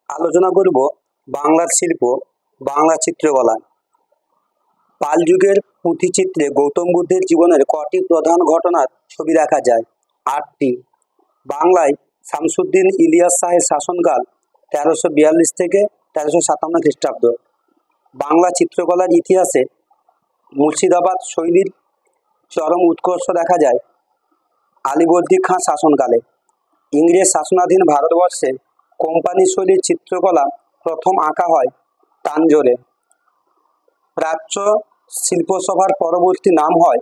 আলোচনা করব বাংলার শিল্প, বাংলা চিত্রকলা। পাল যুগের পুঁথিচিত্রে গৌতম বুদ্ধের জীবনের কটি প্রধান ঘটনার ছবি দেখা যায়? ৮টি। বাংলায় শামসুদ্দিন ইলিয়াস শাহের শাসনকাল ১৩৪২ থেকে ১৩৫৭ খ্রিস্টাব্দ। বাংলা চিত্রকলার ইতিহাসে মুর্শিদাবাদ শৈলীর চরম উৎকর্ষ দেখা যায় আলীবর্দী খাঁ শাসনকালে। ইংরেজ শাসনাধীন ভারতবর্ষে কোম্পানি শৈলীর চিত্রকলা প্রথম আঁকা হয় তাঞ্জোরে। প্রাচ্য শিল্পসভার পরবর্তী নাম হয়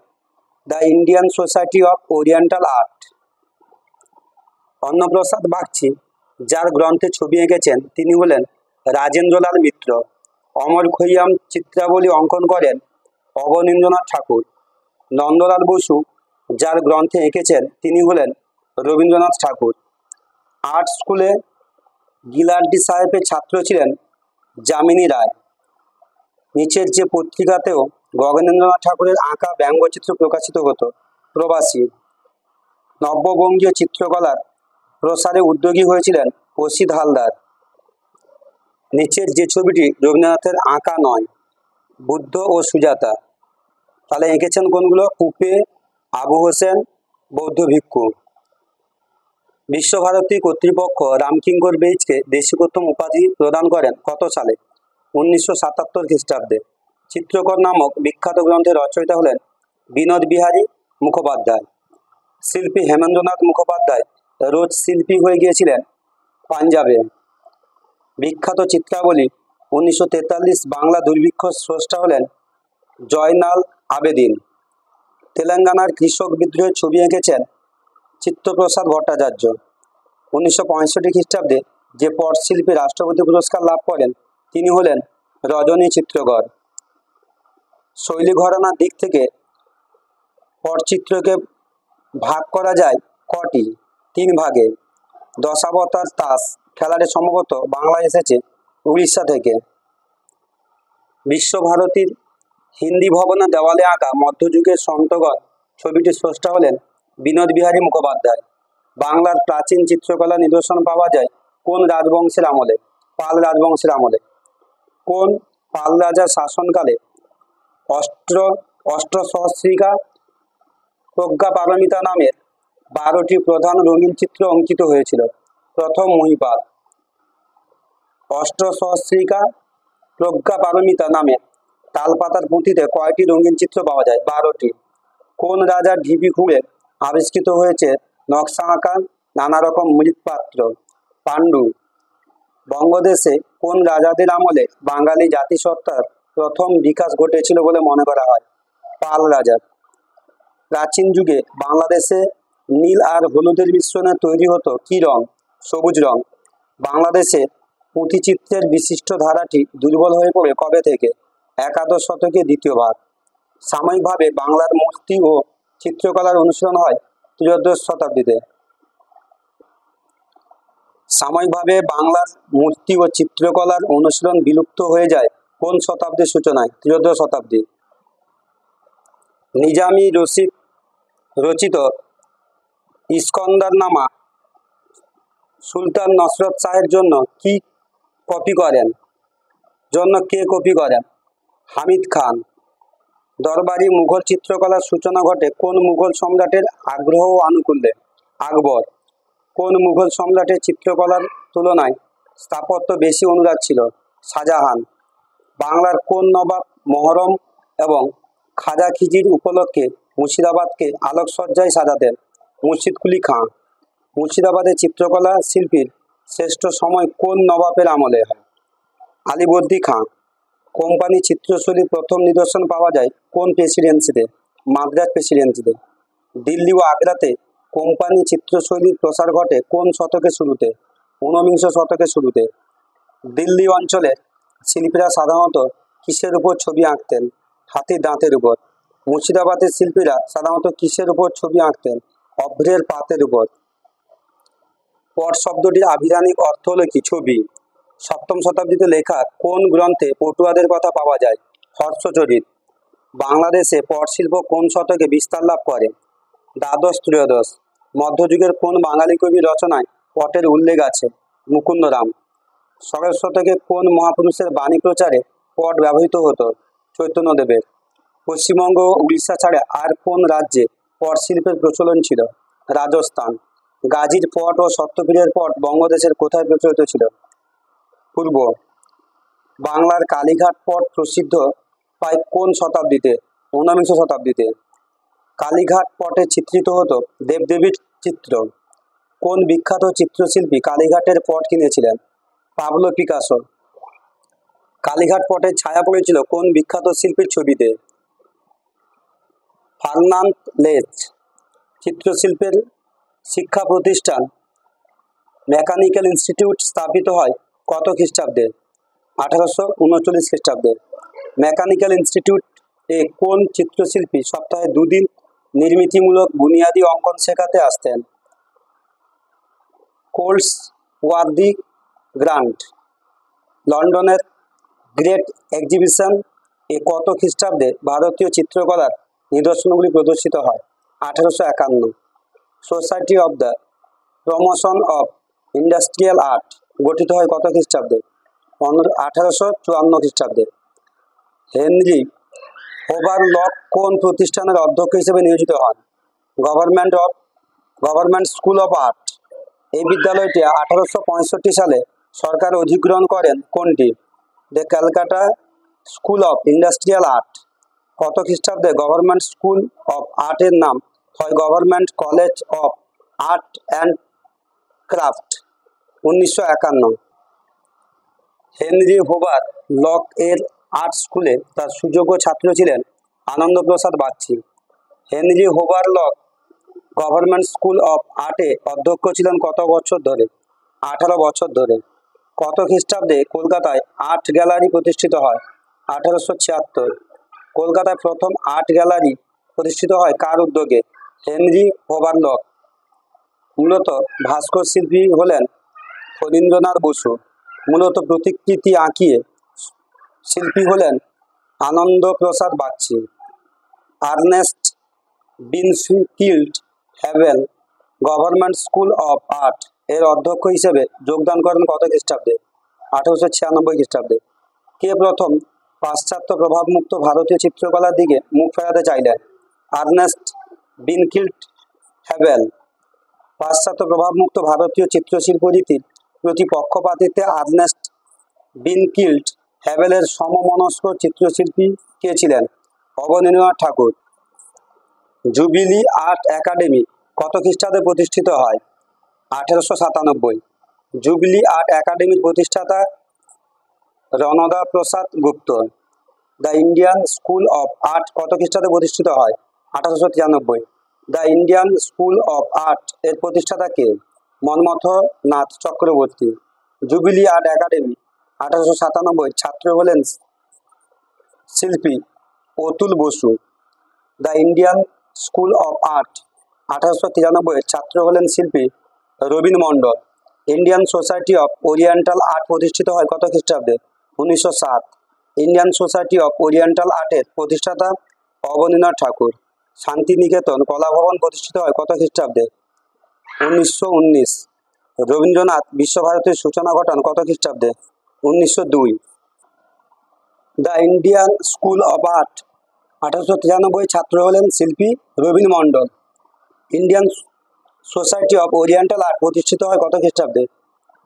the Indian Society of Oriental Art. Annaprasad Bagchi যার গ্রন্থে ছবি এঁকেছেন তিনি হলেন রাজেন্দ্রলাল মিত্র। অমর খৈয়াম চিত্রাবলী অঙ্কন করেন অবনীন্দ্রনাথ ঠাকুর। নন্দলাল বসু যার গ্রন্থে এঁকেছেন তিনি হলেন রবীন্দ্রনাথ ঠাকুর। আর্ট স্কুলে গিলার্ডি সাহেবের ছাত্র ছিলেন যামিনী রায়। নিচের যে পত্রিকাতেও গগনেন্দ্রনাথ ঠাকুরের আঁকা ব্যঙ্গচিত্র প্রকাশিত হতো। প্রবাসী। নব্যবঙ্গীয় চিত্রকলার প্রসারে উদ্যোগী হয়েছিলেন অসিত হালদার। নিচের যে ছবিটি রবীন্দ্রনাথের আঁকা নয়। বুদ্ধ ও সুজাতা। তাহলে এঁকেছেন কোনগুলো? কুপে, আবু হোসেন, বৌদ্ধ ভিক্ষু। বিশ্বভারতী কর্তৃপক্ষ রামকিঙ্কর বেইজকে দেশিকোত্তম উপাধি প্রদান করেন কত সালে? ১৯৭৭ খ্রিস্টাব্দে। চিত্রকর নামক বিখ্যাত গ্রন্থের রচয়িতা হলেন বিনোদ বিহারী মুখোপাধ্যায়। শিল্পী হেমেন্দ্রনাথ মুখোপাধ্যায় রোজ শিল্পী হয়ে গিয়েছিলেন পাঞ্জাবে। বিখ্যাত চিত্রাবলী ১৯৪৩ বাংলা দুর্ভিক্ষ স্রষ্টা হলেন জয়নাল আবেদিন। তেলেঙ্গানার কৃষক বিদ্রোহের ছবি এঁকেছেন চিত্তপ্রসাদ ভট্টাচার্য। ১৯৬৫ খ্রিস্টাব্দে যে পটশিল্পী রাষ্ট্রপতি পুরস্কার লাভ করেন তিনি হলেন রজনী চিত্রকর। শৈলী ঘরানার দিক থেকে পটচিত্রকে ভাগ করা যায় কটি? ৩ ভাগে। দশাবতার তাস খেলাটি সম্ভবত বাংলায় এসেছে উড়িষ্যা থেকে। বিশ্বভারতীর হিন্দি ভবনের দেওয়ালে আঁকা মধ্যযুগের সন্তগণ ছবিটির স্রষ্টা হলেন বিনোদ বিহারী মুখোপাধ্যায়। বাংলার প্রাচীন চিত্রকলা নিদর্শন পাওয়া যায় কোন রাজবংশের আমলে? পাল রাজবংশের আমলে। কোন পাল রাজার শাসনকালে অষ্টসহস্রিকা প্রজ্ঞাপারমিতা নামের ১২টি প্রধান রঙিন চিত্র অঙ্কিত হয়েছিল? প্রথম মহিপাল। অষ্টসহস্রিকা প্রজ্ঞাপারমিতা নামে তালপাতার পুঁথিতে কয়টি রঙিন চিত্র পাওয়া যায়? ১২টি। কোন রাজার ঢিবি খুঁড়ে আবিষ্কৃত হয়েছে নকশা আঁকা নানা রকম মৃৎপাত্র? পাণ্ডু। বঙ্গদেশে কোন রাজাদের আমলে বাঙালি জাতিসত্তার প্রথম বিকাশ ঘটেছিল বলে মনে করা হয়? পাল রাজার। প্রাচীন যুগে বাংলাদেশে নীল আর হলুদের মিশ্রণে তৈরি হতো কি রং? সবুজ রং। বাংলাদেশে পুঁথিচিত্রের বিশিষ্ট ধারাটি দুর্বল হয়ে পড়ে কবে থেকে? একাদশ শতকে দ্বিতীয় ভাগ। সাময়িকভাবে বাংলার মূর্তি ও চিত্রকলার অনুশীলন হয় ত্রয়োদশ শতাব্দীতে। সাময়িকভাবে বাংলার মূর্তি ও চিত্রকলার অনুশীলন বিলুপ্ত হয়ে যায় কোন শতাব্দীর সূচনায়? ত্রয়োদশ শতাব্দী। নিজামি রশিদ রচিত ইস্কন্দারনামা সুলতান নসরত শাহের জন্য কে কপি করেন? হামিদ খান। দরবারি মুঘল চিত্রকলার সূচনা ঘটে কোন মুঘল সম্রাটের আগ্রহ ও আনুকূল্যে? আকবর। কোন মুঘল সম্রাটের চিত্রকলার তুলনায় স্থাপত্য বেশি অনুরাগ ছিল? শাহজাহান। বাংলার কোন নবাব মহরম এবং খাজা খিজির উপলক্ষে মুর্শিদাবাদকে আলোকসজ্জায় সাজাতেন? মুর্শিদ কুলি খাঁ। মুর্শিদাবাদের চিত্রকলা শিল্পীর শ্রেষ্ঠ সময় কোন নবাবের আমলে হয়? আলীবর্দী খাঁ। কোম্পানি চিত্রশৈলীর প্রথম নিদর্শন পাওয়া যায় কোন প্রেসিডেন্সিতে? মাদ্রাজ প্রেসিডেন্সিতে। দিল্লি ও আগ্রাতে কোম্পানি চিত্রশৈলীর প্রসার ঘটে কোন শতকের শুরুতে? ১৯বিংশ শতকের শুরুতে। দিল্লি অঞ্চলে শিল্পীরা সাধারণত কিসের উপর ছবি আঁকতেন? হাতির দাঁতের উপর। মুর্শিদাবাদের শিল্পীরা সাধারণত কিসের উপর ছবি আঁকতেন? অভ্রের পাতের উপর। পট শব্দটির আভিধানিক অর্থ হলো কি? ছবি। সপ্তম শতাব্দীতে লেখা কোন গ্রন্থে পটুয়াদের কথা পাওয়া যায়? হর্ষচরিত। বাংলাদেশে পট শিল্প কোন শতকে বিস্তার লাভ করে? দ্বাদশ ত্রয়োদশ। মধ্যযুগের কোন বাঙালি কবির রচনায় পটের উল্লেখ আছে? মুকুন্দরাম। সরস্ব থেকে কোন মহাপুরুষের বাণী প্রচারে পট ব্যবহৃত হতো? চৈতন্যদেবের। পশ্চিমবঙ্গ ও উড়িষ্যা ছাড়া আর কোন রাজ্যে পট শিল্পের প্রচলন ছিল? রাজস্থান। গাজীর পট ও সত্যপীরের পট বঙ্গদেশের কোথায় প্রচলিত ছিল? পূর্ব। বাংলার কালীঘাট পট প্রসিদ্ধ পায় কোন শতাব্দীতে? ঊনবিংশ শতাব্দীতে। কালীঘাট পটে চিত্রিত হতো দেবদেবীর চিত্র। কোন বিখ্যাত চিত্রশিল্পী কালীঘাটের পট কিনেছিলেন? Pablo Picasso. কালীঘাট পটের ছায়া পড়েছিল কোন বিখ্যাত শিল্পীর ছবিতে? ফার্নান্দ লেচ। চিত্রশিল্পের শিক্ষা প্রতিষ্ঠান মেকানিক্যাল ইনস্টিটিউট স্থাপিত হয় কত খ্রিস্টাব্দে? 1839 খ্রিস্টাব্দে। মেকানিক্যাল ইনস্টিটিউট এ কোন চিত্রশিল্পী সপ্তাহে 2 দিন নির্মিতিমূলক বুনিয়াদী অঙ্কন শেখাতে আসতেন? কোল্স ওয়ার্দি গ্রান্ট। লন্ডনের গ্রেট এক্সিবিশন এ কত খ্রিস্টাব্দে ভারতীয় চিত্রকলার নিদর্শনগুলি প্রদর্শিত হয়? 1851। Society of the promotion of Industrial art গঠিত হয় কত খ্রিস্টাব্দে? 1854 খ্রিস্টাব্দে। হেনরি ওভারলক কোন প্রতিষ্ঠানের অধ্যক্ষ হিসেবে নিয়োজিত হন? Government School of Art. এই বিদ্যালয়টি 1865 সালে সরকার অধিগ্রহণ করেন কোনটি? The Calcutta School of Industrial Art. কত খ্রিস্টাব্দে গভর্নমেন্ট স্কুল অফ আর্টের নাম হয় Government College of Art and Craft? 1951। Henry Hover Locke এর আর্ট স্কুলে তার সুযোগ্য ছাত্র ছিলেন Anandaprasad Bagchi. Henry Hover Locke Government School of আর্টে অধ্যক্ষ ছিলেন কত বছর ধরে? 18 বছর ধরে। কত খ্রিস্টাব্দে কলকাতায় আর্ট গ্যালারি প্রতিষ্ঠিত হয়? 1876। কলকাতায় প্রথম আর্ট গ্যালারি প্রতিষ্ঠিত হয় কার উদ্যোগে? Henry Hover Locke. মূলত ভাস্কর শিল্পী হলেন ফণীন্দ্রনাথ বসু। মূলত প্রতিকৃতি আঁকিয়ে শিল্পী হলেন Anandaprasad Bagchi. Ernest Binfield Havell Government School of Art এর অধ্যক্ষ হিসেবে যোগদান করেন কত খ্রিস্টাব্দে? 1896 খ্রিস্টাব্দে। কে প্রথম পাশ্চাত্য প্রভাবমুক্ত ভারতীয় চিত্রকলার দিকে মুখ ফেরাতে চাইলেন? Ernest Binfield Havell. পাশ্চাত্য প্রভাবমুক্ত ভারতীয় চিত্রশিল্প রীতির প্রতি পক্ষপাতিত্বে আর্নেস্ট বিনফিল্ড হ্যাভেলের সমমনস্ক চিত্রশিল্পী কে ছিলেন? Abanindranath Thakur. Jubilee Art Academy কত খ্রিস্টাব্দে প্রতিষ্ঠিত হয়? 1897। জুবিলি আর্ট একাডেমির প্রতিষ্ঠাতা Ranada Prasad Gupta. The Indian School of Art কত খ্রিস্টাব্দে প্রতিষ্ঠিত হয়? 1893। The Indian School of Art এর প্রতিষ্ঠাতা কে? Manmathanath Chakraborty. Jubilee Art Academy 1897 ছাত্র হলেন শিল্পী Atul Bose. The Indian School of Art 1893 ছাত্র হলেন শিল্পী Rabin Mondal. Indian Society of Oriental Art প্রতিষ্ঠিত হয় কত খ্রিস্টাব্দে? 1907। ইন্ডিয়ান সোসাইটি অফ ওরিয়েন্টাল আর্টের প্রতিষ্ঠাতা অবনীন্দ্রনাথ ঠাকুর। শান্তিনিকেতন কলাভবন প্রতিষ্ঠিত হয় কত খ্রিস্টাব্দে? 1919। রবীন্দ্রনাথ বিশ্বভারতীর সূচনা ঘটান কত খ্রিস্টাব্দে? 1902। The Indian School of Art 1893 ছাত্র হলেন শিল্পী Rabin Mondal. Indian Society of Oriental Art প্রতিষ্ঠিত হয় কত খ্রিস্টাব্দে?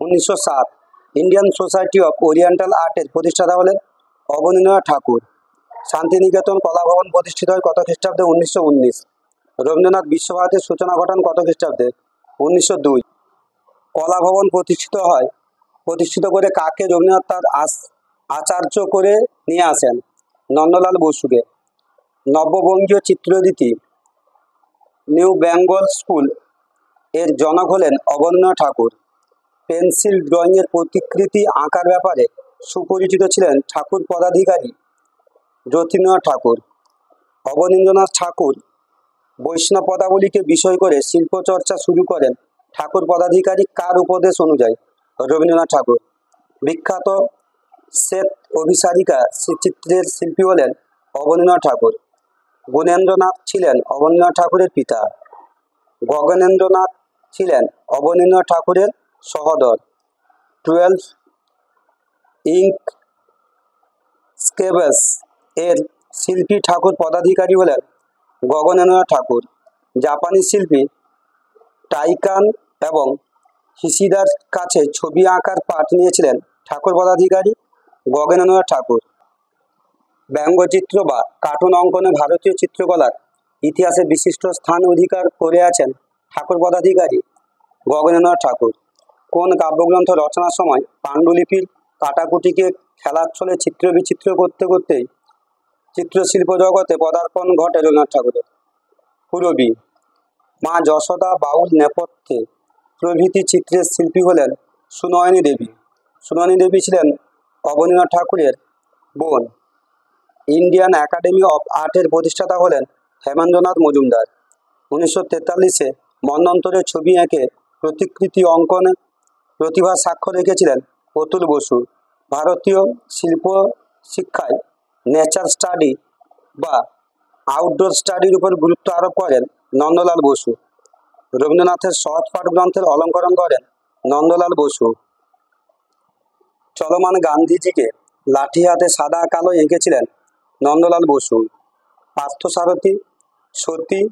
1907। ইন্ডিয়ান সোসাইটি অফ ওরিয়েন্টাল আর্টের প্রতিষ্ঠাতা হলেন অবনীন্দ্রনাথ ঠাকুর। শান্তিনিকেতন কলাভবন প্রতিষ্ঠিত হয় কত খ্রিস্টাব্দে? 1919। রবীন্দ্রনাথ বিশ্বভারতীর সূচনা ঘটান কত খ্রিস্টাব্দে? 1902। কলাভবন প্রতিষ্ঠিত করে কাকে রবীন্দ্রনাথ তার আচার্য করে নিয়ে আসেন? নন্দলাল বসুকে। নব্যবঙ্গীয় চিত্ররীতি নিউ বেঙ্গল স্কুল এর জনক হলেন অবনীন্দ্রনাথ ঠাকুর। পেন্সিল ড্রয়িংয়ের প্রতিকৃতি আঁকার ব্যাপারে সুপরিচিত ছিলেন ঠাকুর পদাধিকারী যতীন্দ্রনাথ ঠাকুর। অবনীন্দ্রনাথ ঠাকুর বৈষ্ণব পদাবলীকে বিষয় করে শিল্পচর্চা শুরু করেন ঠাকুর পদাধিকারী কার উপদেশ অনুযায়ী? রবীন্দ্রনাথ ঠাকুর। বিখ্যাত শ্বেত অভিসারিকা চিত্রের শিল্পী হলেন অবনীন্দ্রনাথ ঠাকুর। গুণেন্দ্রনাথ ছিলেন অবনীন্দ্রনাথ ঠাকুরের পিতা। গগনেন্দ্রনাথ ছিলেন অবনীন্দ্রনাথ ঠাকুরের সহোদর। 12 ইঙ্ক স্কেভেস এর শিল্পী ঠাকুর পদাধিকারী হলেন গগনেন্দ্রনাথ ঠাকুর। জাপানি শিল্পী টাইকান এবং হিসিদার কাছে ছবি আঁকার পাঠ নিয়েছিলেন ঠাকুর পদাধিকারী গগনেন্দ্রনাথ ঠাকুর। ব্যঙ্গচিত্র বা কার্টুন অঙ্কনে ভারতীয় চিত্রকলার ইতিহাসে বিশিষ্ট স্থান অধিকার করে আছেন ঠাকুর পদাধিকারী গগনেন্দ্রনাথ ঠাকুর। কোন কাব্যগ্রন্থ রচনার সময় পাণ্ডুলিপির কাটাকুটিকে খেলার ছলে চিত্র বিচিত্র করতে করতেই চিত্রশিল্প জগতে পদার্পণ ঘটে রবীন্দ্রনাথ ঠাকুরের? পূরবী। মা যশোদা, বাউল নেপথ্যে প্রভৃতি চিত্রের শিল্পী হলেন সুনয়নী দেবী। সুনয়নী দেবী ছিলেন অবনীন্দ্রনাথ ঠাকুরের বোন। ইন্ডিয়ান একাডেমি অফ আর্টের প্রতিষ্ঠাতা হলেন হেমেন্দ্রনাথ মজুমদার। 1943-এ মন্বন্তরের ছবি এঁকে প্রতিকৃতি অঙ্কনে প্রতিভার সাক্ষ্য রেখেছিলেন প্রতুল বসু। ভারতীয় শিল্প শিক্ষায় নেচার স্টাডি বা আউটডোর স্টাডির উপর গুরুত্ব আরোপ করেন নন্দলাল বসু। রবীন্দ্রনাথের সহজপাঠ গ্রন্থের অলঙ্করণ করেন নন্দলাল বসু। চলমান গান্ধীজিকে লাঠি হাতে সাদা কালো এঁকেছিলেন নন্দলাল বসু। পার্থসারথী, সতী,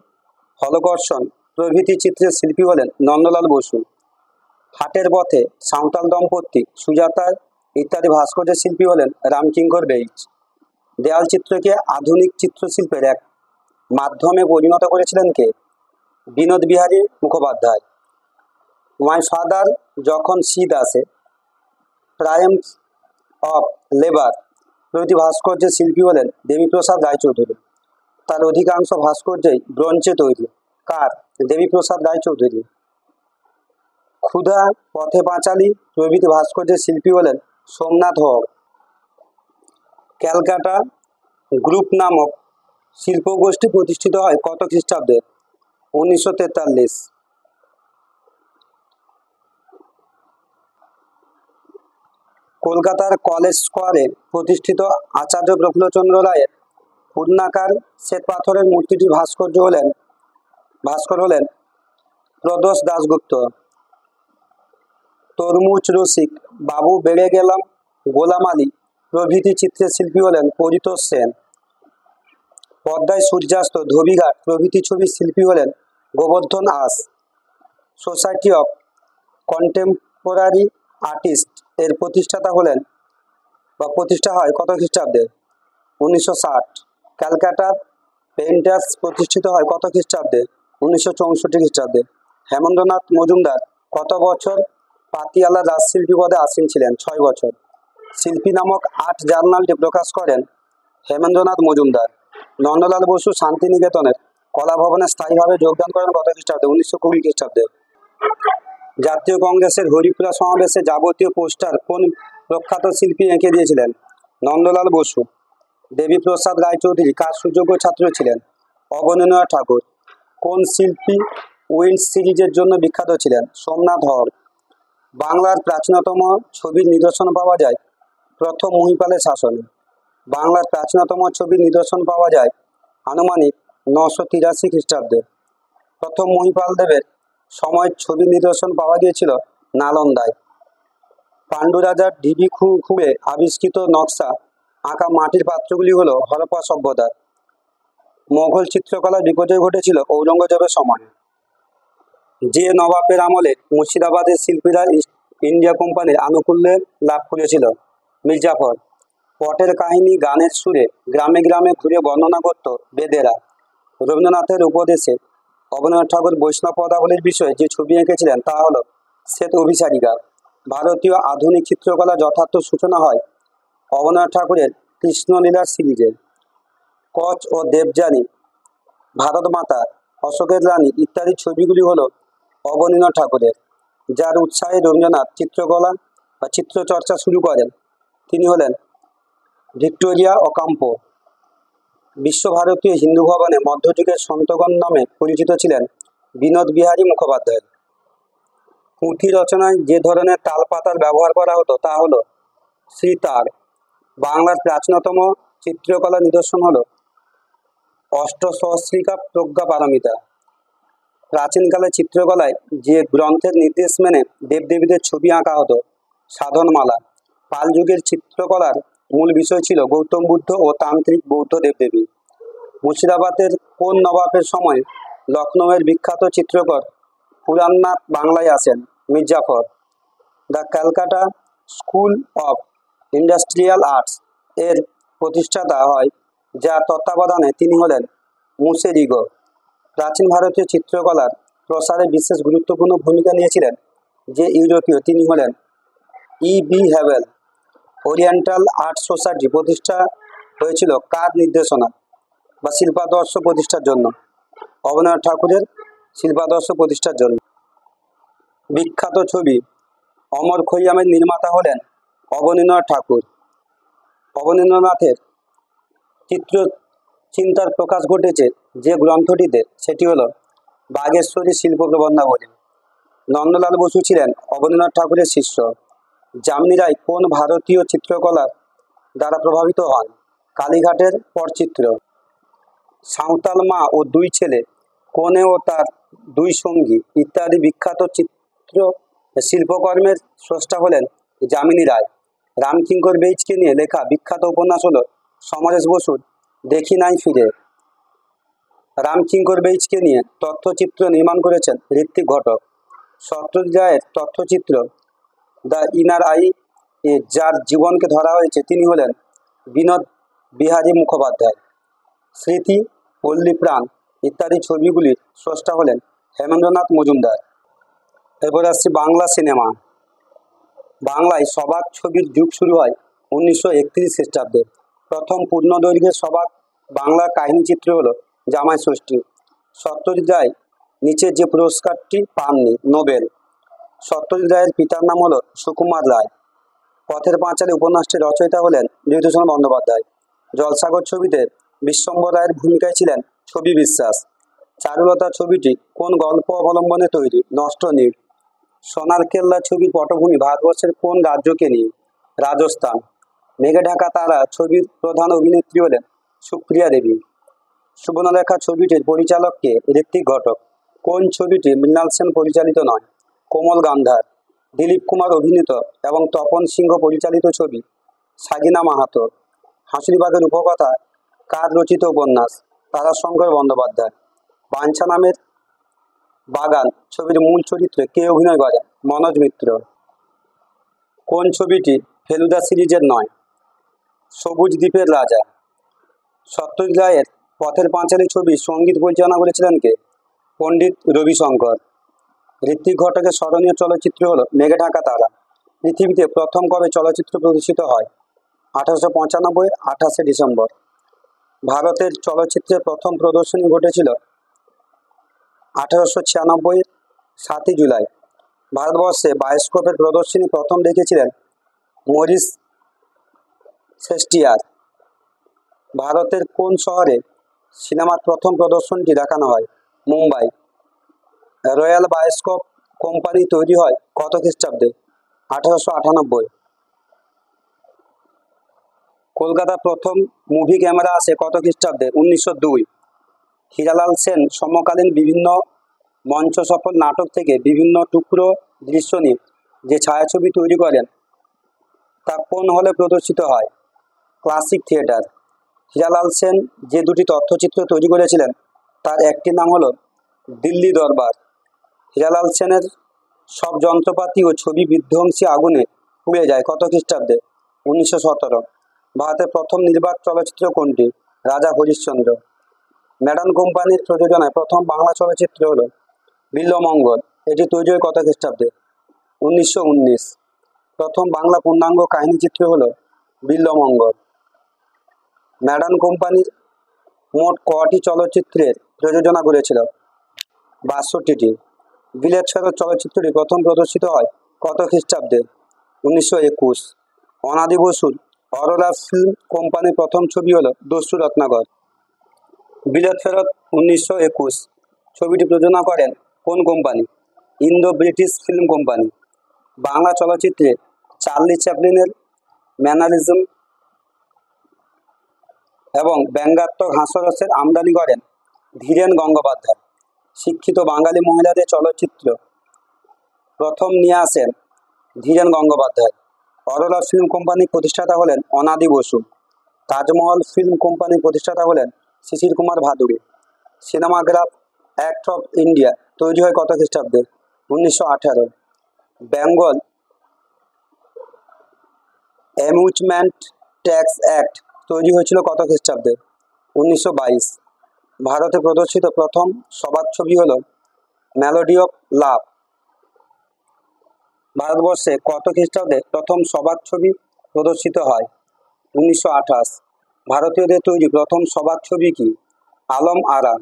হলকর্ষণ প্রভৃতি চিত্রের শিল্পী হলেন নন্দলাল বসু। হাটের পথে, সাঁওতাল দম্পতি, সুজাতা ইত্যাদি ভাস্কর্যের শিল্পী হলেন রামকিঙ্কর বেইজ। দেয়াল চিত্রকে আধুনিক চিত্রশিল্পের এক মাধ্যমে পরিণত করেছিলেন কে? বিনোদ বিহারী মুখোপাধ্যায়। মাই ফাদার, যখন শীত আসে, ট্রায়াম্ফ অফ লেবার প্রভৃতি ভাস্কর্যের শিল্পী হলেন দেবীপ্রসাদ রায়চৌধুরী। তার অধিকাংশ ভাস্কর্যই ব্রোঞ্জে তৈরি। কার? দেবীপ্রসাদ রায়চৌধুরী। ক্ষুধা, পথে পাঁচালী প্রভৃতি ভাস্কর্যের শিল্পী হলেন সোমনাথ হর। ক্যালকাটা গ্রুপ নামক শিল্পগোষ্ঠী প্রতিষ্ঠিত হয় কত খ্রিস্টাব্দে? 1943। কলকাতার কলেজ স্কোয়ারে প্রতিষ্ঠিত আচার্য প্রফুল্লচন্দ্র রায়ের পূর্ণাকার শ্বেতপাথরের মূর্তিটির ভাস্কর হলেন প্রদোষ দাশগুপ্ত। তরমুজ রসিক, বাবু বেড়ে গেলাম, গোলাম আলী প্রভৃতি চিত্রের শিল্পী হলেন পরিতোষ সেন। পদ্মায় সূর্যাস্ত, ধোবিঘাট প্রভৃতি ছবির শিল্পী হলেন গোবর্ধন আস। সোসাইটি অফ কন্টেম্পোরারি আর্টিস্ট এর প্রতিষ্ঠাতা হলেন বা প্রতিষ্ঠা হয় কত খ্রিস্টাব্দে? 1960। ক্যালকাটা পেইন্টার্স প্রতিষ্ঠিত হয় কত খ্রিস্টাব্দে? 1964 খ্রিস্টাব্দে। হেমেন্দ্রনাথ মজুমদার কত বছর পাতিয়ালা রাজশিল্পী পদে আসীন ছিলেন? 6 বছর। শিল্পী নামক আর্ট জার্নালটি প্রকাশ করেন হেমেন্দ্রনাথ মজুমদার। নন্দলাল বসু শান্তিনিকেতনের কলা ভবনে স্থায়ীভাবে যোগদান করেন কত খ্রিস্টাব্দে? 1920 খ্রিস্টাব্দে। জাতীয় কংগ্রেসের হরিপুরা সমাবেশে যাবতীয় পোস্টার কোন প্রখ্যাত শিল্পী এঁকে দিয়েছিলেন? নন্দলাল বসু। দেবীপ্রসাদ রায়চৌধুরী কার সুযোগ্য ছাত্র ছিলেন? অবনীন্দ্রনাথ ঠাকুর। কোন শিল্পী উইন্ডস সিরিজের জন্য বিখ্যাত ছিলেন? সোমনাথ হর। বাংলার প্রাচীনতম ছবির নিদর্শন পাওয়া যায় প্রথম মহিপালের শাসনে। বাংলার প্রাচীনতম ছবির নিদর্শন পাওয়া যায় আনুমানিক 983 খ্রিস্টাব্দে। প্রথম মহিপাল দেবের সময়ের ছবির নিদর্শন পাওয়া গিয়েছিল নালন্দায়। পাণ্ডু রাজার ঢিবি খুঁড়ে আবিষ্কৃত নকশা আঁকা মাটির পাত্রগুলি হল হরপ্পা সভ্যতার। মোগল চিত্রকলার বিপর্যয় ঘটেছিল ঔরঙ্গজেবের সময়ে। যে নবাবের আমলে মুর্শিদাবাদের শিল্পীরা ইস্ট ইন্ডিয়া কোম্পানির আনুকূল্য লাভ করেছিল? মির্জাফর। পটের কাহিনী গানের সুরে গ্রামে গ্রামে ঘুরে বর্ণনা করত বেদেরা। রবীন্দ্রনাথের উপদেশে অবনীন্দ্রনাথ ঠাকুর বৈষ্ণব পদাবলীর বিষয়ে যে ছবি এঁকেছিলেন তা হল শ্বেত অভিসারিকা। ভারতীয় আধুনিক চিত্রকলা যথার্থ সূচনা হয় অবনীন্দ্রনাথ ঠাকুরের কৃষ্ণলীলার সিরিজে। কচ ও দেবযানী, ভারত মাতা, অশোকের রানী ইত্যাদি ছবিগুলি হল অবনীন্দ্রনাথ ঠাকুরের। যার উৎসাহে রবীন্দ্রনাথ চিত্রকলা বা চিত্রচর্চা শুরু করেন তিনি হলেন ভিক্টোরিয়া অকাম্পো। বিশ্বভারতীয় হিন্দু ভবনে মধ্যযুগের সন্তগণ নামে পরিচিত ছিলেন বিনোদ বিহারী মুখোপাধ্যায়। পুঁথি রচনায় যে ধরনের তালপাতার ব্যবহার করা হতো তা হল শ্রীতার। বাংলার প্রাচীনতম চিত্রকলা নিদর্শন হল অষ্টসহস্রিকা প্রজ্ঞা পারমিতা। প্রাচীনকালে চিত্রকলায় যে গ্রন্থের নির্দেশ মেনে দেবদেবীদের ছবি আঁকা হতো সাধনমালা, পাল যুগের চিত্রকলার মূল বিষয় ছিল গৌতম বুদ্ধ ও তান্ত্রিক বৌদ্ধ দেবদেবী। মুর্শিদাবাদের কোন নবাবের সময় লখনৌয়ের বিখ্যাত চিত্রকর পুরাণনাথ বাংলায় আসেন? Mir Jafar. The Calcutta School of industrial arts এর প্রতিষ্ঠাতা হয়, যার তত্ত্বাবধানে তিনি হলেন মুসেরিগো। প্রাচীন ভারতীয় চিত্রকলার প্রসারে বিশেষ গুরুত্বপূর্ণ ভূমিকা নিয়েছিলেন যে ইউরোপীয়, তিনি হলেন B Havell. Oriental art society প্রতিষ্ঠা হয়েছিল কার নির্দেশনা বা শিল্পাদর্শ প্রতিষ্ঠার জন্য? অবনীন্দ্রনাথ ঠাকুরের শিল্পাদর্শ প্রতিষ্ঠার জন্য। বিখ্যাত ছবি অমর খৈয়ামের নির্মাতা হলেন অবনীন্দ্রনাথ ঠাকুর। অবনীন্দ্রনাথের চিত্র চিন্তার প্রকাশ ঘটেছে যে গ্রন্থটিতে, সেটি হলো বাগেশ্বরী শিল্প প্রবন্ধাবলী। নন্দলাল বসু ছিলেন অবনীন্দ্রনাথ ঠাকুরের শিষ্য। যামিনী রায় কোন ভারতীয় চিত্রকলার দ্বারা প্রভাবিত হন? কালীঘাটের পটচিত্র। সাঁওতাল মা ও দুই ছেলে, কনে ও তার দুই সঙ্গী ইত্যাদি বিখ্যাত চিত্র শিল্পকর্মের স্রষ্টা হলেন যামিনী রায়। রামকিঙ্কর বেইজকে নিয়ে লেখা বিখ্যাত উপন্যাস হলো সমরেশ বসুর দেখি নাই ফিরে। রামকিঙ্কর বেইজকে নিয়ে তথ্যচিত্র নির্মাণ করেছেন ঋত্বিক ঘটক। সত্যজিৎ রায়ের তথ্যচিত্র দ্য ইনার আই এ যার জীবনকে ধরা হয়েছে, তিনি হলেন বিনোদ বিহারী মুখোপাধ্যায়। স্মৃতি, পল্লীপ্রাণ ইত্যাদি ছবিগুলির স্রষ্টা হলেন হেমেন্দ্রনাথ মজুমদার। এরপর আসছি বাংলা সিনেমা। বাংলায় সবাক ছবির যুগ শুরু হয় 1931 খ্রিস্টাব্দে। প্রথম পূর্ণদৈর্ঘ্যের সবাক বাংলা কাহিনীচিত্র হলো জামাই ষষ্ঠী। সত্যজিৎ রায় নিচে যে পুরস্কারটি পাননি, নোবেল। সত্যজিৎ রায়ের পিতার নাম হলো সুকুমার রায়। পথের পাঁচালী উপন্যাসটির রচয়িতা হলেন বিভূতিভূষণ বন্দ্যোপাধ্যায়। জলসাগর ছবিতে বিশ্বম্বর রায়ের ভূমিকায় ছিলেন ছবি বিশ্বাস। চারুলতা ছবিটি কোন গল্প অবলম্বনে তৈরি? নষ্ট নীড়। সোনার কেল্লা ছবির পটভূমি ভারতবর্ষের কোন রাজ্যকে নিয়ে? রাজস্থান। মেঘে ঢাকা তারা ছবির প্রধান অভিনেত্রী হলেন সুপ্রিয়া দেবী। সুবর্ণরেখা ছবিটির পরিচালক কে? ঋত্বিক ঘটক। কোন ছবিটি মৃণাল সেন পরিচালিত নয়? কোমল গান্ধার। দিলীপ কুমার অভিনীত এবং তপন সিংহ পরিচালিত ছবি সাগিনা মাহাতো। হাঁসুরিবাগের উপকথা কার রচিত উপন্যাস? তারাশঙ্কর বন্দ্যোপাধ্যায়। বাঞ্ছা নামের বাগান ছবির মূল চরিত্রে কে অভিনয় করেন? মনোজ মিত্র। কোন ছবিটি ফেলুদা সিরিজের নয়? সবুজ দ্বীপের রাজা। সত্যজিৎ রায়ের পথের পাঁচালী ছবির সঙ্গীত পরিচালনা করেছিলেন কে? পণ্ডিত রবিশঙ্কর। ঋত্বিক ঘটকের স্মরণীয় চলচ্চিত্র হলো মেঘে ঢাকা তারা। পৃথিবীতে প্রথম কবে চলচ্চিত্র প্রদর্শিত হয়? 1895 28শে ডিসেম্বর। ভারতের চলচ্চিত্রের প্রথম প্রদর্শনী ঘটেছিল 1896 7ই জুলাই। ভারতবর্ষে বায়োস্কোপের প্রদর্শনী প্রথম দেখেছিলেন মরিস শেস্টিয়ার। ভারতের কোন শহরে সিনেমার প্রথম প্রদর্শনটি দেখানো হয়? মুম্বাই। রয়্যাল বায়োস্কোপ কোম্পানি তৈরি হয় কত খ্রিস্টাব্দে? 1898। কলকাতা প্রথম মুভি ক্যামেরা আসে কত খ্রিস্টাব্দে? 1902। হীরালাল সেন সমকালীন বিভিন্ন মঞ্চ সফল নাটক থেকে বিভিন্ন টুকরো দৃশ্য নিয়ে যে ছায়াছবি তৈরি করেন, তা কোন হলে প্রদর্শিত হয়? Classic theatre. হীরালাল সেন যে দুটি তথ্যচিত্র তৈরি করেছিলেন, তার একটির নাম হলো দিল্লি দরবার। হীরালাল সেনের সব যন্ত্রপাতি ও ছবি বিধ্বংসী আগুনে পুড়ে যায় কত খ্রিস্টাব্দে? 1917। ভারতের প্রথম নির্বাক চলচ্চিত্র কোনটি? রাজা হরিশ্চন্দ্র। ম্যাডান কোম্পানির প্রযোজনায় প্রথম বাংলা চলচ্চিত্র হলো বিল্বমঙ্গল। এটি তৈরি হয় কত খ্রিস্টাব্দে? 1919। প্রথম বাংলা পূর্ণাঙ্গ কাহিনীচিত্র হলো বিল্বমঙ্গল। ম্যাডান কোম্পানির মোট কটি চলচ্চিত্রের প্রযোজনা করেছিল? 62টি। বিলেত ফেরত চলচ্চিত্রটি প্রথম প্রদর্শিত হয় কত খ্রিস্টাব্দে? 1921। অনাদি বসুর অরোরা ফিল্ম কোম্পানির প্রথম ছবি হলো দস্যু রত্নাকর। বিলেত ফেরত 1921 ছবিটি প্রযোজনা করেন কোন company? Indo British film company. Bangla চলচ্চিত্রে চার্লি চ্যাপলিনের ম্যানারিজম এবং ব্যঙ্গাত্মক হাস্যরসের আমদানি করেন ধীরেন গঙ্গোপাধ্যায়। শিক্ষিত বাঙালি মহিলাদের চলচ্চিত্র প্রথম নিয়ে আসেন ধীরেন গঙ্গোপাধ্যায়। অরোরা ফিল্ম কোম্পানির প্রতিষ্ঠাতা হলেন অনাদি বসু। তাজমহল ফিল্ম কোম্পানির প্রতিষ্ঠাতা হলেন Sisir Kumar Bhaduri. Cinematograph act of India তৈরি হয় কত খ্রিস্টাব্দে? 1918। বেঙ্গল অ্যামিউজমেন্ট ট্যাক্স অ্যাক্ট তৈরি হয়েছিল কত খ্রিস্টাব্দে? 1922। ভারতে প্রদর্শিত প্রথম সবাক ছবি হল মেলোডি অফ লাভ। ভারতবর্ষে কত খ্রিস্টাব্দে প্রথম সবাক ছবি প্রদর্শিত হয়? 1928। ভারতীয়দের তৈরি প্রথম সবাক ছবি কি? আলম আরা।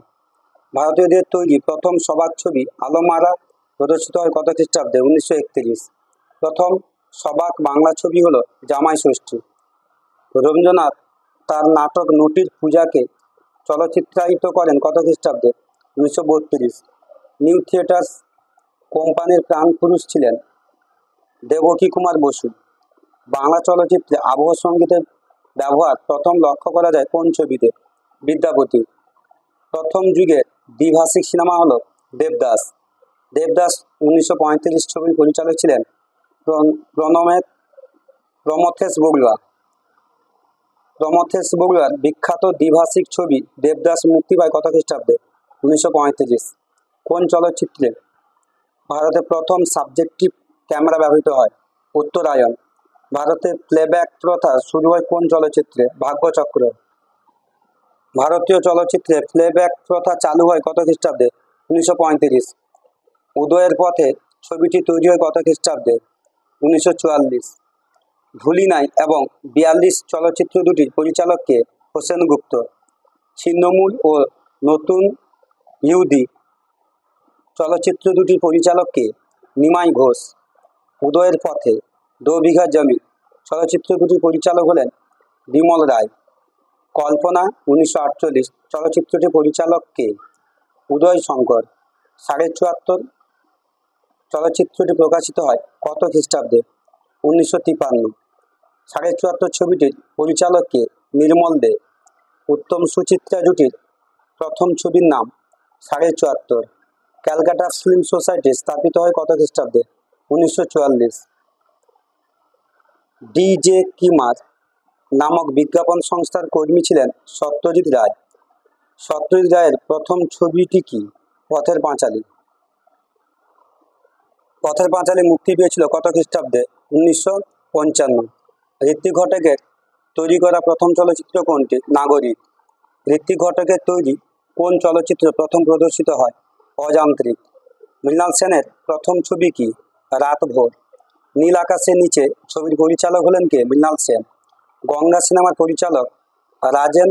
ভারতীয়দের তৈরি প্রথম সবাক ছবি আলম আরা প্রদর্শিত হয় কত খ্রিস্টাব্দে? 1931। প্রথম সবাক বাংলা ছবি হলো জামাই ষষ্ঠী। রবীন্দ্রনাথ তার নাটক নটীর পূজাকে চলচ্চিত্রায়িত করেন কত খ্রিস্টাব্দে? 1932। নিউ থিয়েটার্স কোম্পানির প্রাণপুরুষ ছিলেন দেবকী কুমার বসু। বাংলা চলচ্চিত্রে আবহ সঙ্গীতের ব্যবহার প্রথম লক্ষ্য করা যায় কোন ছবিতে? বিদ্যাপতি। প্রথম যুগে দ্বিভাষিক সিনেমা হলো দেবদাস। দেবদাস 1935 ছবির পরিচালক ছিলেন প্রমথেশ বগুড়া। প্রমথেশ বগুড়ার বিখ্যাত দ্বিভাষিক ছবি দেবদাস মুক্তি পায় কত খ্রিস্টাব্দে? 1935। কোন চলচ্চিত্রে ভারতে প্রথম সাবজেক্টিভ ক্যামেরা ব্যবহৃত হয়? উত্তরায়ণ। ভারতে প্লেব্যাক প্রথা শুরু হয় কোন চলচ্চিত্রে? ভাগ্যচক্র। ভারতীয় চলচ্চিত্রে প্লেব্যাক প্রথা চালু হয় কত খ্রিস্টাব্দে? 1935। উদয়ের পথে ছবিটি তৈরি হয় কত খ্রিস্টাব্দে? 1944। ভুলি নাই এবং 42 চলচ্চিত্র দুটির পরিচালক কে? হোসেন গুপ্ত। ছিন্নমূল ও নতুন ইহুদি চলচ্চিত্র দুটির পরিচালক কে? নিমাই ঘোষ। উদয়ের পথে, 2 বিঘা জমি চলচ্চিত্র দুটির পরিচালক হলেন বিমল রায়। কল্পনা 1948 চলচ্চিত্রটির পরিচালক কে? উদয় শঙ্কর। 74.5 চলচ্চিত্রটি প্রকাশিত হয় কত খ্রিস্টাব্দে? 1953। 74.5 ছবিটির পরিচালক কে? নির্মল দে। উত্তম সুচিত্রা জুটির প্রথম ছবির নাম 74.5। ক্যালকাটা ফিল্ম সোসাইটি স্থাপিত হয় কত খ্রিস্টাব্দে? 1944। ডি.জে. কিমার নামক বিজ্ঞাপন সংস্থার কর্মী ছিলেন সত্যজিৎ রায়। সত্যজিৎ রায়ের প্রথম ছবিটি কি? পথের পাঁচালী। পথের পাঁচালী মুক্তি পেয়েছিল কত খ্রিস্টাব্দে? 1955। ঋত্বিক ঘটকের তৈরি করা প্রথম চলচ্চিত্র কোনটি? নাগরিক। ঋত্বিক ঘটকের তৈরি কোন চলচ্চিত্র প্রথম প্রদর্শিত হয়? অযান্ত্রিক। মৃণাল সেনের প্রথম ছবি কি? রাত ভোর। নীল আকাশের নিচে ছবির পরিচালক হলেন কে? মৃণাল সেন। গঙ্গা সিনেমার পরিচালক রাজেন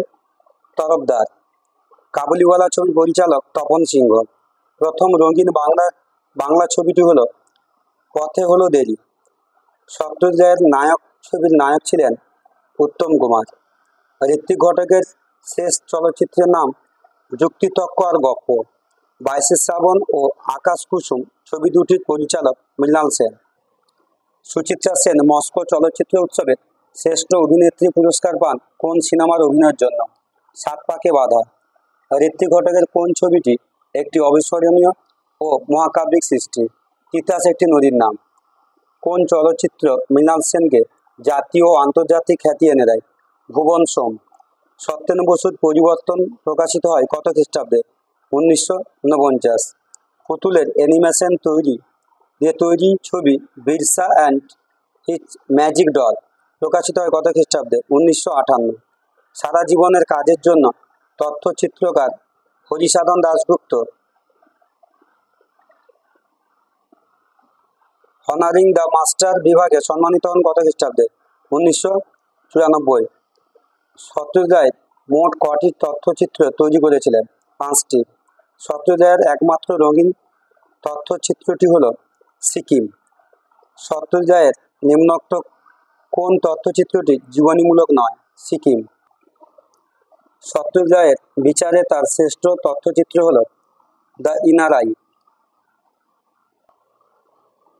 তরফদার। কাবুলিওয়ালা ছবির পরিচালক তপন সিংহ। প্রথম রঙিন বাংলা ছবিটি হলো পথে হলো দেরি। সত্যজিৎ রায়ের নায়ক ছবির নায়ক ছিলেন উত্তম কুমার। ঋত্বিক ঘটকের শেষ চলচ্চিত্রের নাম যুক্তিতক্ক আর গপ্প। 22 শ্রাবণ ও আকাশ কুসুম ছবি দুটির পরিচালক মৃণাল সেন। সুচিত্রা সেন মস্কো চলচ্চিত্র উৎসবে শ্রেষ্ঠ অভিনেত্রী পুরস্কার পান কোন সিনেমার অভিনয়ের জন্য? সাত পাকে বাঁধা। ঋত্বিক ঘটকের কোন ছবিটি একটি অবিস্মরণীয় ও মহাকাব্যিক সৃষ্টি? তিতাস একটি নদীর নাম। কোন চলচ্চিত্র মৃণাল সেনকে জাতীয় ও আন্তর্জাতিক খ্যাতি এনে দেয়? ভুবন সোম। সত্যেন বসুর পরিবর্তন প্রকাশিত হয় কত খ্রিস্টাব্দে? 1949। পুতুলের অ্যানিমেশন তৈরি ছবি Birsa and his magic doll প্রকাশিত হয় কত খ্রিস্টাব্দে? 1958। সারা জীবনের কাজের জন্য তথ্যচিত্রকার Harisadhan Dasgupta honoring the master বিভাগে সম্মানিত হন কত খ্রিস্টাব্দে? 1994। সত্যজিৎ রায় মোট কটি তথ্যচিত্র তৈরি করেছিলেন? 5টি। সত্যজিৎ রায়ের একমাত্র রঙিন তথ্যচিত্রটি হল সিকিম। সত্যজিৎ রায়ের নিম্নোক্ত কোন তথ্যচিত্রটি জীবনীমূলক নয়? সিকিম। সত্যজিৎ রায়ের বিচারে তার শ্রেষ্ঠ তথ্যচিত্র হল দ্য ইনার আই।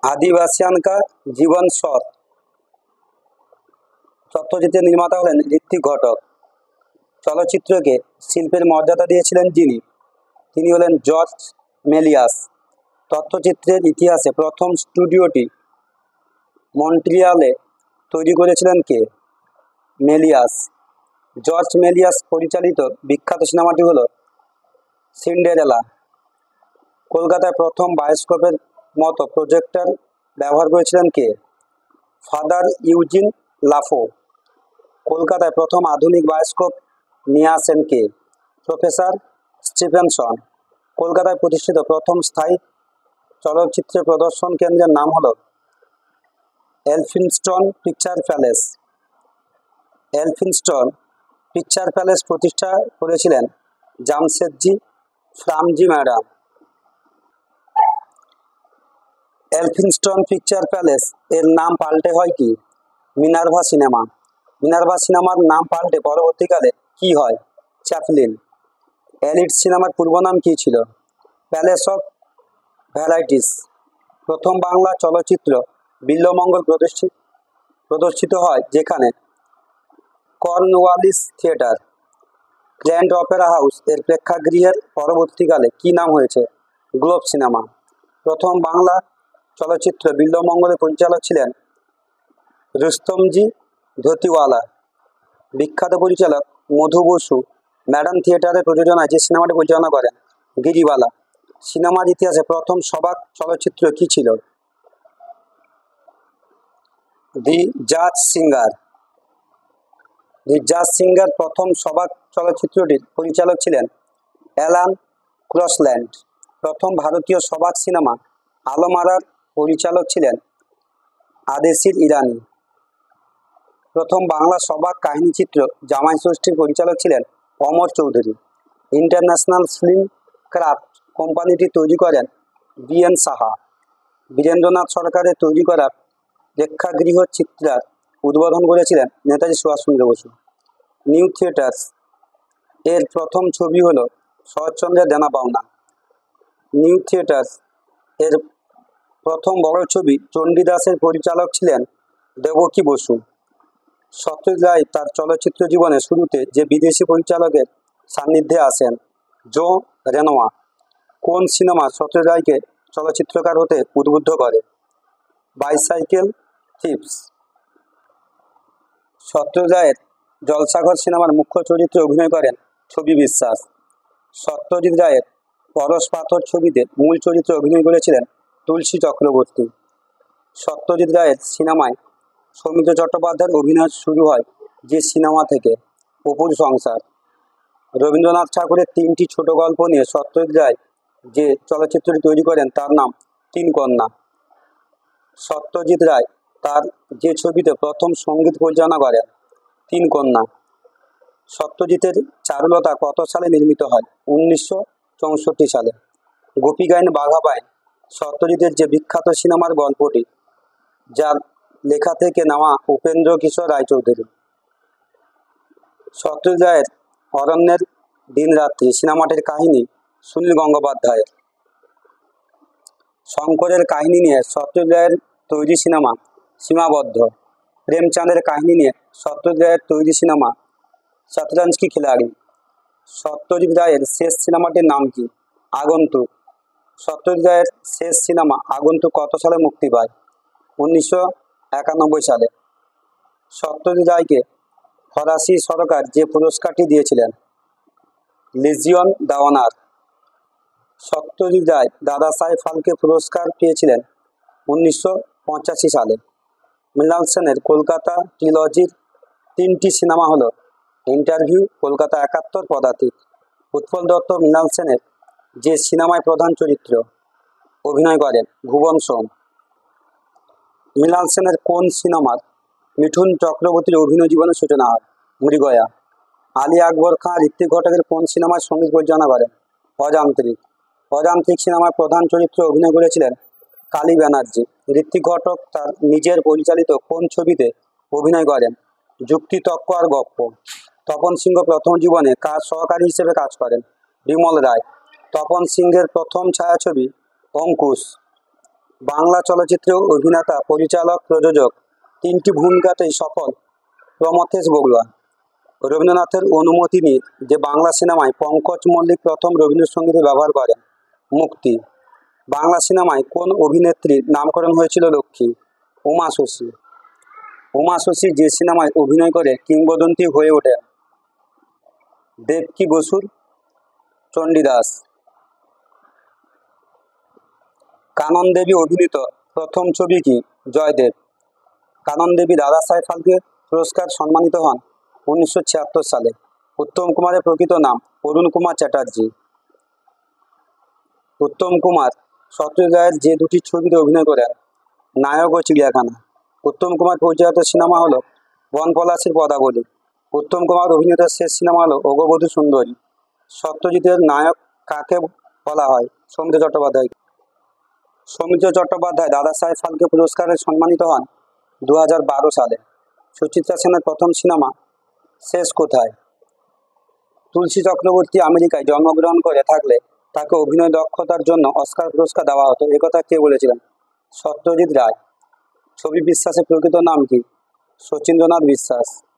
আদিবাসিয়ান কা জীবন শর তথ্যচিত্রের নির্মাতা হলেন ঋত্বিক ঘটক। চলচ্চিত্রকে শিল্পের মর্যাদা দিয়েছিলেন তিনি হলেন জর্জ মেলিয়াস। তথ্যচিত্রের ইতিহাসে প্রথম স্টুডিওটি মন্ট্রিয়ালে তৈরি করেছিলেন কে? মেলিয়াস। জর্জ মেলিয়াস পরিচালিত বিখ্যাত সিনেমাটি হলো সিন্ডারেলা। কলকাতায় প্রথম বায়োস্কোপের মতো প্রজেক্টর ব্যবহার করেছিলেন কে? Father Eugene Lafont. কলকাতায় প্রথম আধুনিক বায়োস্কোপ নিয়ে আসেন কে? Professor Stephenson. কলকাতায় প্রতিষ্ঠিত প্রথম স্থায়ী চলচ্চিত্র প্রদর্শন কেন্দ্রের নাম হল Elphinstone Picture Palace. Elphinstone Picture Palace প্রতিষ্ঠা করেছিলেন Jamshedji Framji Madan. Elphinstone Picture Palace এর নাম পাল্টে হয় কি? Minerva cinema. মিনার্ভা সিনেমার নাম পাল্টে পরবর্তীকালে কি হয়? চ্যাপলিন। এলিট সিনেমার পূর্ব নাম কি ছিল? Palace of varieties. প্রথম বাংলা চলচ্চিত্র বিল্বমঙ্গল প্রদর্শিত হয় যেখানে? Cornwallis theatre. Grand Opera house এর প্রেক্ষাগৃহের পরবর্তীকালে কি নাম হয়েছে? Globe cinema. প্রথম বাংলা চলচ্চিত্র বিল্বমঙ্গলের পরিচালক ছিলেন রুস্তমজি ধতিওয়ালা। বিখ্যাত পরিচালক মধু বসু ম্যাডাম থিয়েটারের প্রযোজনায় যে সিনেমাটি পরিচালনা করেন? গিরিবালা। সিনেমার ইতিহাসে প্রথম সবাক চলচ্চিত্র কি ছিল? দি জাজ সিঙ্গার। দি জাজ সিঙ্গার প্রথম সবাক চলচ্চিত্রটির পরিচালক ছিলেন অ্যালান ক্রসল্যান্ড। প্রথম ভারতীয় সবাক সিনেমা আলমারার পরিচালক ছিলেন আদেশির ইরানি। প্রথম বাংলা সবাক কাহিনীচিত্র জামাই ষষ্ঠীর পরিচালক ছিলেন অমর চৌধুরী। ইন্টারন্যাশনাল ফিল্ম ক্রাফট কোম্পানিটি তৈরি করেন বি.এন. সাহা। বীরেন্দ্রনাথ সরকারের তৈরি করা প্রেক্ষাগৃহ চিত্রার উদ্বোধন করেছিলেন নেতাজি সুভাষচন্দ্র বসু। নিউ থিয়েটার্স এর প্রথম ছবি হল শরৎচন্দ্রের দেনা পাওনা। নিউ থিয়েটার্স এর প্রথম বড় ছবি চণ্ডীদাসের পরিচালক ছিলেন দেবকী বসু। সত্যজিৎ রায় তার চলচ্চিত্র জীবনের শুরুতে যে বিদেশি পরিচালকের সান্নিধ্যে আসেন? জো রেনোয়া। কোন সিনেমা সত্যজিৎ রায়কে চলচ্চিত্রকার হতে উদ্বুদ্ধ করে? বাইসাইকেল থিপস। সত্যজিৎ রায়ের জলসাঘর সিনেমার মুখ্য চরিত্রে অভিনয় করেন ছবি বিশ্বাস। সত্যজিৎ রায়ের পরশ পাথর ছবিতে মূল চরিত্রে অভিনয় করেছিলেন তুলসী চক্রবর্তী। সত্যজিৎ রায়ের সিনেমায় সৌমিত্র চট্টোপাধ্যায়ের অভিনয় শুরু হয় যে সিনেমা থেকে? অপুর সংসার। রবীন্দ্রনাথ ঠাকুরের তিনটি ছোট গল্প নিয়ে সত্যজিৎ রায় যে চলচ্চিত্রটি তৈরি করেন তার নাম তিন কন্যা। সত্যজিৎ রায় তার যে ছবিতে প্রথম সঙ্গীত পরিচালনা করেন? তিন কন্যা। সত্যজিতের চারুলতা কত সালে নির্মিত হয়? 1964 সালে। গোপী গাইন বাঘা বাইন সত্যজিতের যে বিখ্যাত সিনেমার গল্পটি যার লেখা থেকে নেওয়া উপেন্দ্র কিশোর রায়চৌধুরী। সত্যজিৎ রায়ের অরণ্যের দিনরাত্রি সিনেমাটির কাহিনী সুনীল গঙ্গোপাধ্যায়ের। শঙ্করের কাহিনী নিয়ে সত্যজিৎ রায়ের তৈরি সিনেমা সীমাবদ্ধ। প্রেমচাঁদের কাহিনী নিয়ে সত্যজিৎ রায়ের তৈরি সিনেমা শতরঞ্জ কি খিলাড়ি। সত্যজিৎ রায়ের শেষ সিনেমাটির নাম কি? আগন্তুক। সত্যজিৎ রায়ের শেষ সিনেমা আগন্তুক কত সালে মুক্তি পায়? 1991 সালে। সত্যজিৎ রায়কে ফরাসি সরকার যে পুরস্কারটি দিয়েছিলেন? Legion d'honneur। সত্যজিৎ রায় দাদা সাহেব ফালকে পুরস্কার পেয়েছিলেন 1985 সালে। মৃণাল সেনের কলকাতা ট্রিলজির তিনটি সিনেমা হলো ইন্টারভিউ, কলকাতা 71, পদাতিক। উৎপল দত্ত মৃণাল সেনের যে সিনেমায় প্রধান চরিত্র অভিনয় করেন? ভুবন সোম। মৃণাল সেনের কোন সিনেমার মিঠুন চক্রবর্তীর অভিনয় জীবনের সূচনা হয়? মৃগয়া। আলী আকবর খান ঋত্বিক ঘটকের কোন সিনেমার সঙ্গীত পরিচালনা করেন? অযান্ত্রিক। অযান্ত্রিক সিনেমার প্রধান চরিত্রে অভিনয় করেছিলেন কালী ব্যানার্জি। ঋত্বিক ঘটক তার নিজের পরিচালিত কোন ছবিতে অভিনয় করেন? যুক্তি তক্ক আর গপ্প। তপন সিংহ প্রথম জীবনে কার সহকারী হিসেবে কাজ করেন? বিমল রায়। তপন সিংহের প্রথম ছায়াছবি অঙ্কুশ। বাংলা চলচ্চিত্রে অভিনেতা, পরিচালক, প্রযোজক তিনটি ভূমিকাতেই সফল প্রমথেশ বড়ুয়া। রবীন্দ্রনাথের অনুমতি নিয়ে যে বাংলা সিনেমায় পঙ্কজ মল্লিক প্রথম রবীন্দ্রসঙ্গীতে ব্যবহার করেন? মুক্তি। বাংলা সিনেমায় কোন অভিনেত্রীর নামকরণ হয়েছিল লক্ষ্মী? উমা শশী। উমা শশী যে সিনেমায় অভিনয় করে কিংবদন্তি হয়ে ওঠেন? দেবকী বসুর চণ্ডীদাস। কানন দেবী অভিনীত প্রথম ছবি কি? জয়দেব। কানন দেবী দাদা সাহেব ফালকে পুরস্কার সম্মানিত হন 1976 সালে। উত্তম কুমারের প্রকৃত নাম অরুণ কুমার চ্যাটার্জি। উত্তম কুমার সত্যজিৎ রায়ের যে দুটি ছবিতে অভিনয় করেন? নায়ক ও চিড়িয়াখানা। উত্তম কুমার পরিচালিত সিনেমা হলো বনপলাশির পদাবলী। উত্তম কুমার অভিনীত শেষ সিনেমা হলো অগবধূ সুন্দরী। সত্যজিতের নায়ক কাকে বলা হয়? সৌমিত্র চট্টোপাধ্যায়। সৌমিত্র চট্টোপাধ্যায় দাদা সাহেব ফালকে পুরস্কারে সম্মানিত হন 2012 সালে। সুচিত্রা সেনের প্রথম সিনেমা শেষ কোথায়? তুলসী চক্রবর্তী আমেরিকায় জন্মগ্রহণ করে থাকলে তাকে অভিনয় দক্ষতার জন্য অস্কার পুরস্কার দেওয়া হতো, একথা কে বলেছিলেন? সত্যজিৎ রায়। ছবি বিশ্বাসের প্রকৃত নাম কি? শচীন্দ্রনাথ বিশ্বাস।